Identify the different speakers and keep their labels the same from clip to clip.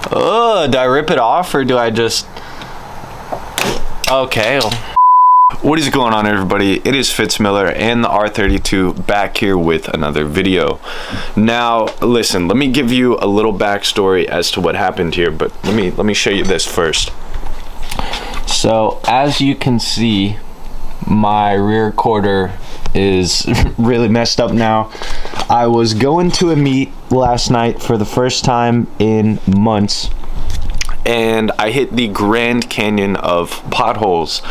Speaker 1: Do I rip it off or do I just... Okay. What is going on, everybody? It is Fitz Miller and the R32 back here with another video. Now, listen, let me give you a little backstory as to what happened here, but let me show you this first. So, as you can see, my rear quarter is really messed up now. I was going to a meet last night for the first time in months, and I hit the Grand Canyon of potholes.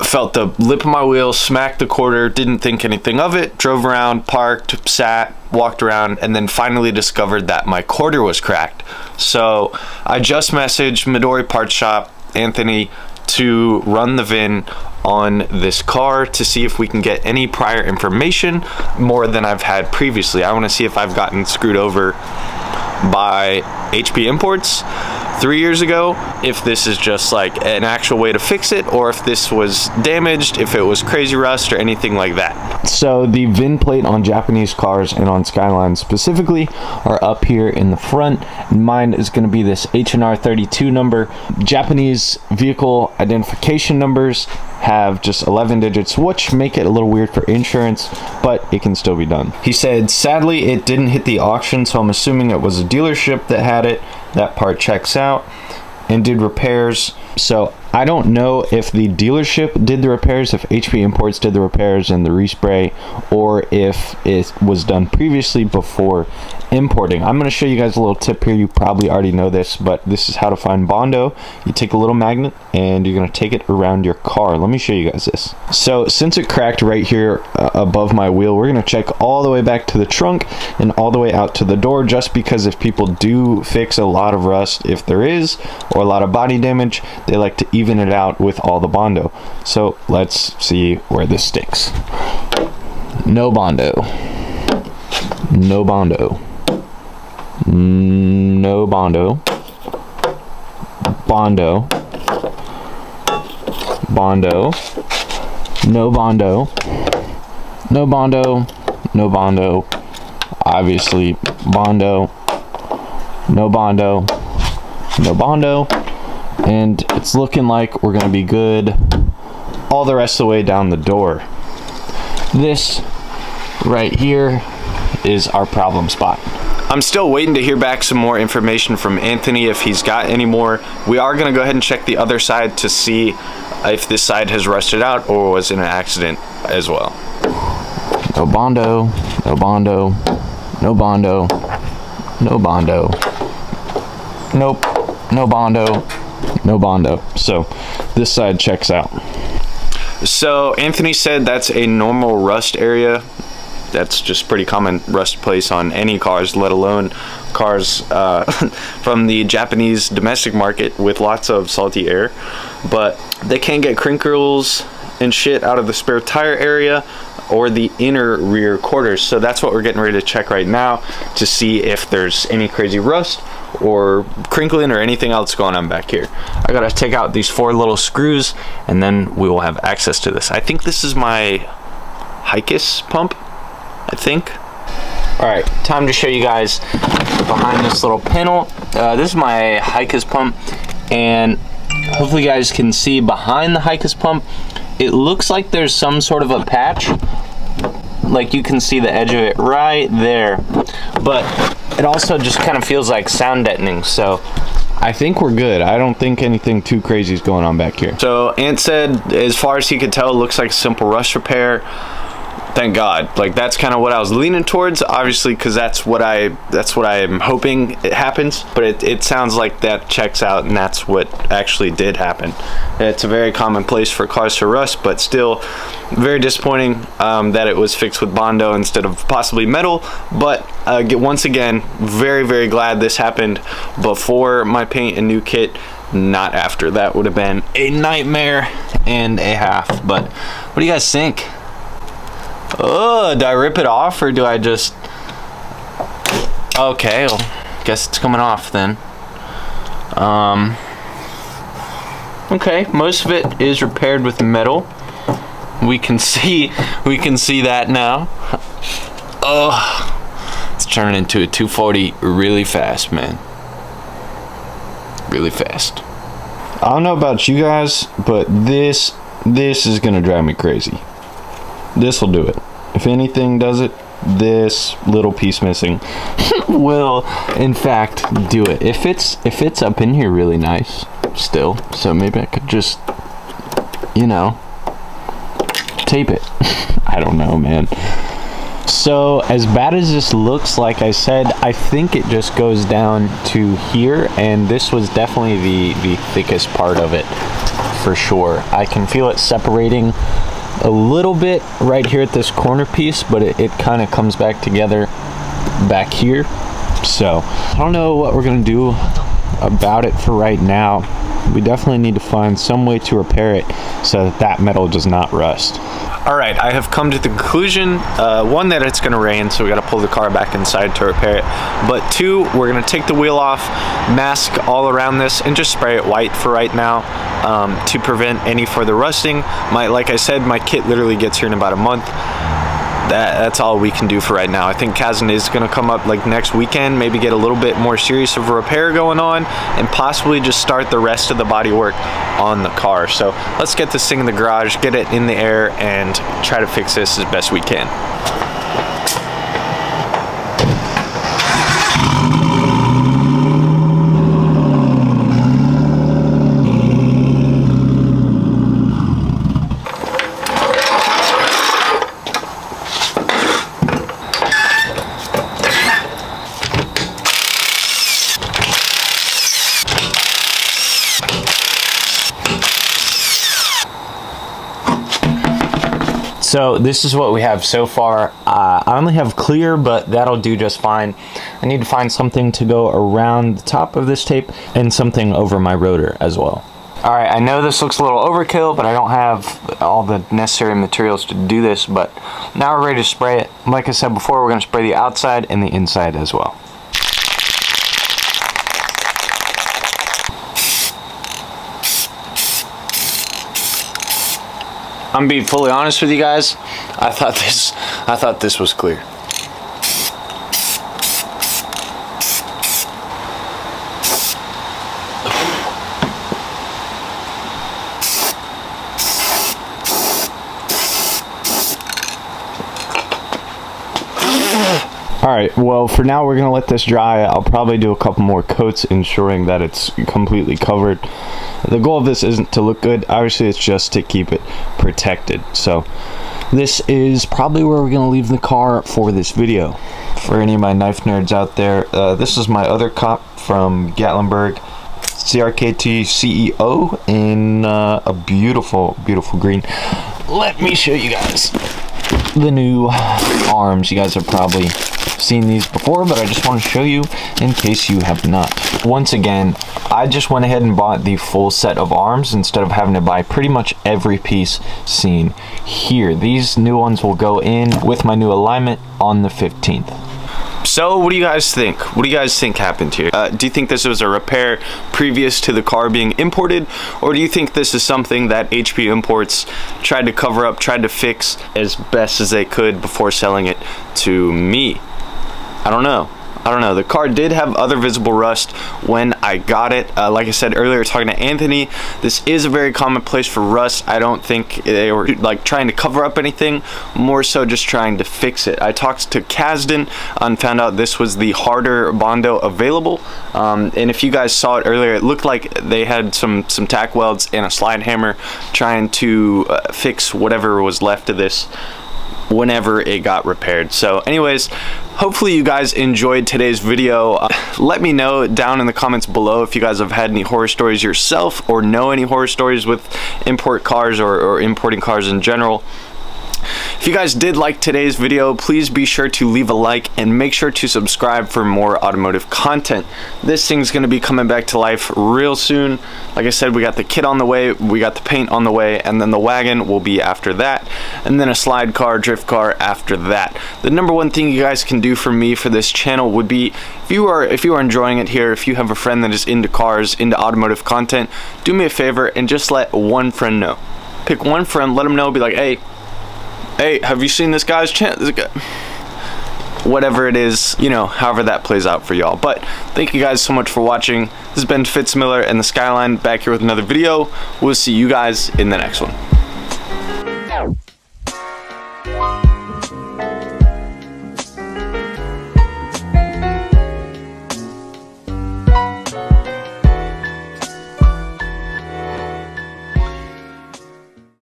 Speaker 1: Felt the lip of my wheel, smacked the quarter, didn't think anything of it, drove around, parked, sat, walked around, and then finally discovered that my quarter was cracked. So I just messaged Midori Parts Shop, Anthony, to run the VIN on this car to see if we can get any prior information more than I've had previously. I want to see if I've gotten screwed over by HP Imports 3 years ago, if this is just like an actual way to fix it, or if this was damaged, if it was crazy rust or anything like that. So the VIN plate on Japanese cars and on Skylines specifically are up here in the front. Mine is going to be this R32 number. Japanese vehicle identification numbers have just 11 digits, which make it a little weird for insurance, but it can still be done. He said, sadly, it didn't hit the auction, so I'm assuming it was a dealership that had it. That part checks out, and did repairs. So I don't know if the dealership did the repairs, if HP Imports did the repairs and the respray, or if it was done previously before importing. I'm going to show you guys a little tip here. You probably already know this, but this is how to find Bondo. You take a little magnet and you're going to take it around your car. Let me show you guys this. So since it cracked right here above my wheel, we're going to check all the way back to the trunk and all the way out to the door, just because if people do fix a lot of rust, if there is, or a lot of body damage, they like to even it out with all the Bondo. So let's see where this sticks. No Bondo. No Bondo. No Bondo. Bondo. Bondo. No Bondo. No Bondo. No Bondo. Obviously Bondo. No Bondo. No Bondo. And it's looking like we're gonna be good all the rest of the way down the door. This right here is our problem spot. I'm still waiting to hear back some more information from Anthony if he's got any more. We are gonna go ahead and check the other side to see if this side has rusted out or was in an accident as well. No Bondo, no Bondo, no Bondo, no Bondo. Nope, no Bondo. No Bondo. So this side checks out. So Anthony said that's a normal rust area. That's just pretty common rust place on any cars, let alone cars from the Japanese domestic market with lots of salty air. But they can get crinkles and shit out of the spare tire area or the inner rear quarters. So that's what we're getting ready to check right now to see if there's any crazy rust or crinkling or anything else going on back here. I gotta take out these 4 little screws and then we will have access to this. I think this is my Hikis pump, I think. All right, time to show you guys behind this little panel. This is my Hikis pump, and hopefully you guys can see behind the Hikis pump, it looks like there's some sort of a patch. Like you can see the edge of it right there, but it also just kind of feels like sound deadening. So I think we're good. I don't think anything too crazy is going on back here. So Ant said, as far as he could tell, it looks like a simple rust repair. Thank God. Like that's kind of what I was leaning towards, obviously, because that's what I'm hoping it happens. But it sounds like that checks out, and that's what actually did happen. It's a very common place for cars to rust, but still very disappointing that it was fixed with Bondo instead of possibly metal. But once again, very glad this happened before my paint and new kit, not after. That would have been a nightmare and a half. But what do you guys think? Oh, do I rip it off or do I just... Okay, well, guess it's coming off then. Okay, most of it is repaired with metal. We can see that now. Oh, it's turn into a 240 really fast, man. Really fast. I don't know about you guys, but this is gonna drive me crazy. This will do it. If anything does it, this little piece missing will in fact do it. If it's up in here really nice still, so maybe I could just, you know, tape it. I don't know, man. So as bad as this looks, like I said, I think it just goes down to here, and this was definitely the thickest part of it for sure. I can feel it separating a little bit right here at this corner piece, but it kind of comes back together back here. So I don't know what we're gonna do about it for right now. We definitely need to find some way to repair it so that metal does not rust. All right, I have come to the conclusion, one, that it's gonna rain, so we gotta pull the car back inside to repair it. But two, we're gonna take the wheel off, mask all around this, and just spray it white for right now to prevent any further rusting. Like I said, my kit literally gets here in about a month. That's all we can do for right now. I think Kazan is gonna come up like next weekend, maybe get a little bit more serious of a repair going on, and possibly just start the rest of the body work on the car. So let's get this thing in the garage, get it in the air, and try to fix this as best we can. So this is what we have so far. I only have clear, but that'll do just fine. I need to find something to go around the top of this tape and something over my rotor as well. All right, I know this looks a little overkill, but I don't have all the necessary materials to do this, but now we're ready to spray it. Like I said before, we're gonna spray the outside and the inside as well. I'm being fully honest with you guys. I thought this was clear. Alright, well for now we're gonna let this dry. I'll probably do a couple more coats ensuring that it's completely covered. The goal of this isn't to look good, obviously it's just to keep it protected. So this is probably where we're gonna leave the car for this video. For any of my knife nerds out there, this is my other cop from Gatlinburg, CRKT CEO, in a beautiful, beautiful green. Let me show you guys the new arms. You guys have probably seen these before, but I just want to show you in case you have not. Once again, I just went ahead and bought the full set of arms instead of having to buy pretty much every piece seen here. These new ones will go in with my new alignment on the 15th. So what do you guys think? What do you guys think happened here? Do you think this was a repair previous to the car being imported? Or do you think this is something that HP Imports tried to cover up, tried to fix as best as they could before selling it to me? I don't know. The car did have other visible rust when I got it. Like I said earlier, talking to Anthony, this is a very common place for rust. I don't think they were like trying to cover up anything, more so just trying to fix it. I talked to Kazdan and found out this was the harder Bondo available. And if you guys saw it earlier, it looked like they had some tack welds and a slide hammer trying to fix whatever was left of this whenever it got repaired. So anyways, hopefully you guys enjoyed today's video. Let me know down in the comments below if you guys have had any horror stories yourself or know any horror stories with import cars or importing cars in general. If you guys did like today's video, please be sure to leave a like and make sure to subscribe for more automotive content. This thing's going to be coming back to life real soon. Like I said, we got the kit on the way, we got the paint on the way, and then the wagon will be after that, and then a slide car, drift car after that. The number one thing you guys can do for me for this channel would be, if you are enjoying it here, if you have a friend that is into cars, into automotive content, do me a favor and just let one friend know. Pick one friend, let them know, be like, hey, have you seen this guy's channel? whatever it is, you know, however that plays out for y'all. But thank you guys so much for watching. This has been Fitz Miller and the Skyline, back here with another video. We'll see you guys in the next one.